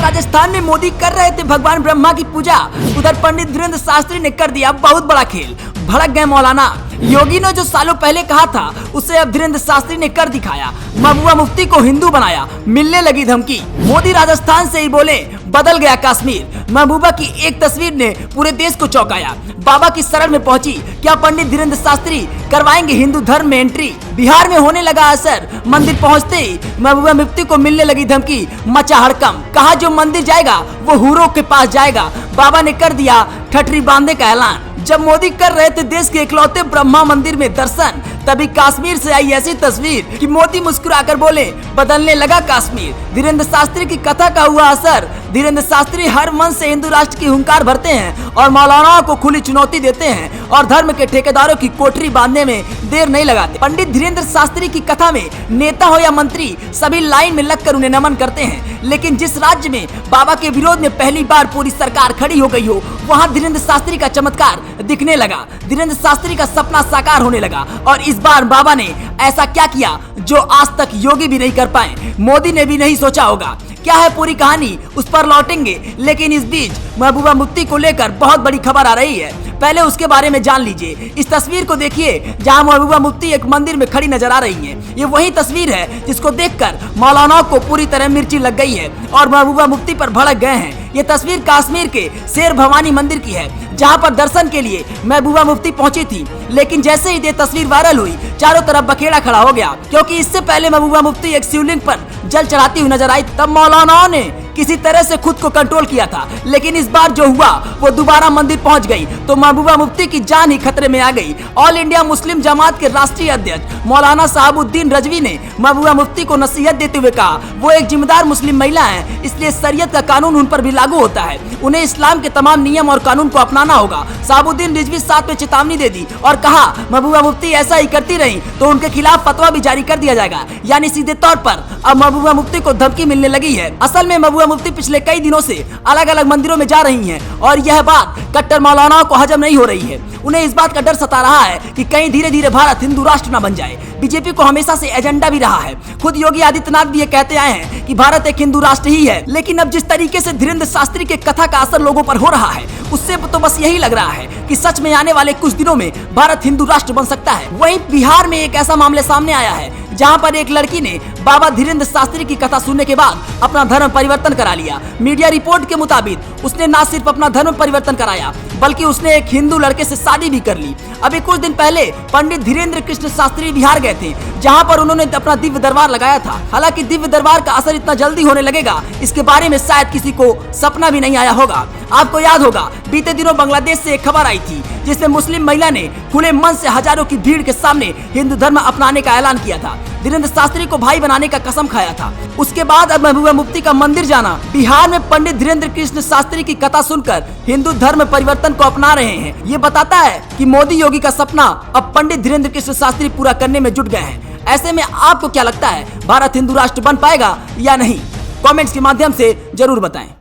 राजस्थान में मोदी कर रहे थे भगवान ब्रह्मा की पूजा, उधर पंडित धीरेन्द्र शास्त्री ने कर दिया बहुत बड़ा खेल। भड़क गए मौलाना। योगी ने जो सालों पहले कहा था उसे अब धीरेन्द्र शास्त्री ने कर दिखाया। महबूबा मुफ्ती को हिंदू बनाया, मिलने लगी धमकी। मोदी राजस्थान से ही बोले, बदल गया कश्मीर। महबूबा की एक तस्वीर ने पूरे देश को चौंकाया। बाबा की शरण में पहुंची, क्या पंडित धीरेन्द्र शास्त्री करवाएंगे हिंदू धर्म में एंट्री? बिहार में होने लगा असर। मंदिर पहुंचते ही महबूबा मुफ्ती को मिलने लगी धमकी, मचा हड़कंप। कहा जो मंदिर जाएगा वो हूरों के पास जाएगा। बाबा ने कर दिया ठठरी बांधने का ऐलान। जब मोदी कर रहे थे देश के इकलौते ब्रह्मा मंदिर में दर्शन, तभी कश्मीर से आई ऐसी तस्वीर कि मोदी मुस्कुराकर बोले, बदलने लगा कश्मीर। धीरेन्द्र शास्त्री की कथा का हुआ असर। धीरेन्द्र शास्त्री हर मन से हिंदू राष्ट्र की हुंकार भरते हैं और मौलानाओं को खुली चुनौती देते हैं और धर्म के ठेकेदारों की कोठरी बांधने में देर नहीं लगाते। पंडित धीरेन्द्र शास्त्री की कथा में नेता हो या मंत्री, सभी लाइन में लगकर उन्हें नमन करते हैं। लेकिन जिस राज्य में बाबा के विरोध में पहली बार पूरी सरकार खड़ी हो गई हो, वहाँ धीरेन्द्र शास्त्री का चमत्कार दिखने लगा। धीरेन्द्र शास्त्री का सपना साकार होने लगा। और इस बार बाबा ने ऐसा क्या किया जो आज तक योगी भी नहीं कर पाए, मोदी ने भी नहीं सोचा होगा। क्या है पूरी कहानी, उस पर लौटेंगे। लेकिन इस बीच महबूबा मुफ्ती को लेकर बहुत बड़ी खबर आ रही है। पहले उसके बारे में जान लीजिए। इस तस्वीर को देखिए जहां महबूबा मुफ्ती एक मंदिर में खड़ी नजर आ रही हैं। ये वही तस्वीर है जिसको देखकर मौलानाओं को पूरी तरह मिर्ची लग गई है और महबूबा मुफ्ती पर भड़क गए हैं। ये तस्वीर कश्मीर के शेर भवानी मंदिर की है, जहां पर दर्शन के लिए महबूबा मुफ्ती पहुंची थी। लेकिन जैसे ही ये तस्वीर वायरल हुई, चारों तरफ बखेड़ा खड़ा हो गया, क्योंकि इससे पहले महबूबा मुफ्ती एक शिवलिंग पर जल चढ़ाती हुई नजर आई। तब मौलानाओं ने किसी तरह से खुद को कंट्रोल किया था। लेकिन इस बार जो हुआ वो दोबारा मंदिर पहुंच गई तो महबूबा मुफ्ती की जान ही खतरे में आ गई। ऑल इंडिया मुस्लिम जमात के राष्ट्रीय अध्यक्ष मौलाना साहबुद्दीन रजवी ने महबूबा मुफ्ती को नसीहत देते हुए कहा, वो एक जिम्मेदार मुस्लिम महिला है, इसलिए शरीयत का कानून उन पर भी लागू होता है। उन्हें इस्लाम के तमाम नियम और कानून को अपनाना होगा। साहबुद्दीन रिजवी साथ में चेतावनी दे दी और कहा, महबूबा मुफ्ती ऐसा ही करती रही तो उनके खिलाफ फतवा भी जारी कर दिया जाएगा। यानी सीधे तौर पर अब महबूबा मुफ्ती को धमकी मिलने लगी है। असल में महबूबा मुफ्ती पिछले कई दिनों से अलग अलग मंदिरों में जा रही हैं और यह बात कट्टर मौलानाओं को हजम नहीं हो रही है। उन्हें इस बात का डर सता रहा है कि कहीं धीरे धीरे भारत हिंदू राष्ट्र न बन जाए। बीजेपी को हमेशा से एजेंडा भी रहा है। खुद योगी आदित्यनाथ भी ये कहते आए हैं कि भारत एक हिंदू राष्ट्र ही है। लेकिन अब जिस तरीके से धीरेन्द्र शास्त्री के कथा का असर लोगों पर हो रहा है, उससे तो बस यही लग रहा है कि सच में आने वाले कुछ दिनों में भारत हिंदू राष्ट्र बन सकता है। वहीं बिहार में एक ऐसा मामला सामने आया है जहां पर एक लड़की ने बाबा धीरेन्द्र शास्त्री की कथा सुनने के बाद अपना धर्म परिवर्तन करा लिया। मीडिया रिपोर्ट के मुताबिक उसने न सिर्फ अपना धर्म परिवर्तन कराया, बल्कि उसने एक हिंदू लड़के से शादी भी कर ली। अभी कुछ दिन पहले पंडित धीरेन्द्र कृष्ण शास्त्री बिहार गए थे, जहां पर उन्होंने अपना दिव्य दरबार लगाया था। हालांकि दिव्य दरबार का असर इतना जल्दी होने लगेगा, इसके बारे में शायद किसी को सपना भी नहीं आया होगा। आपको याद होगा बीते दिनों बांग्लादेश से एक खबर आई थी जिसमें मुस्लिम महिला ने खुले मन से हजारों की भीड़ के सामने हिंदू धर्म अपनाने का ऐलान किया था। धीरेन्द्र शास्त्री को भाई बनाने का कसम खाया था। उसके बाद अब महबूबा मुफ्ती का मंदिर जाना, बिहार में पंडित धीरेन्द्र कृष्ण शास्त्री की कथा सुनकर हिंदू धर्म परिवर्तन को अपना रहे हैं। ये बताता है कि मोदी योगी का सपना अब पंडित धीरेन्द्र कृष्ण शास्त्री पूरा करने में जुट गए हैं। ऐसे में आपको क्या लगता है, भारत हिंदू राष्ट्र बन पाएगा या नहीं? कमेंट्स के माध्यम से जरूर बताएं।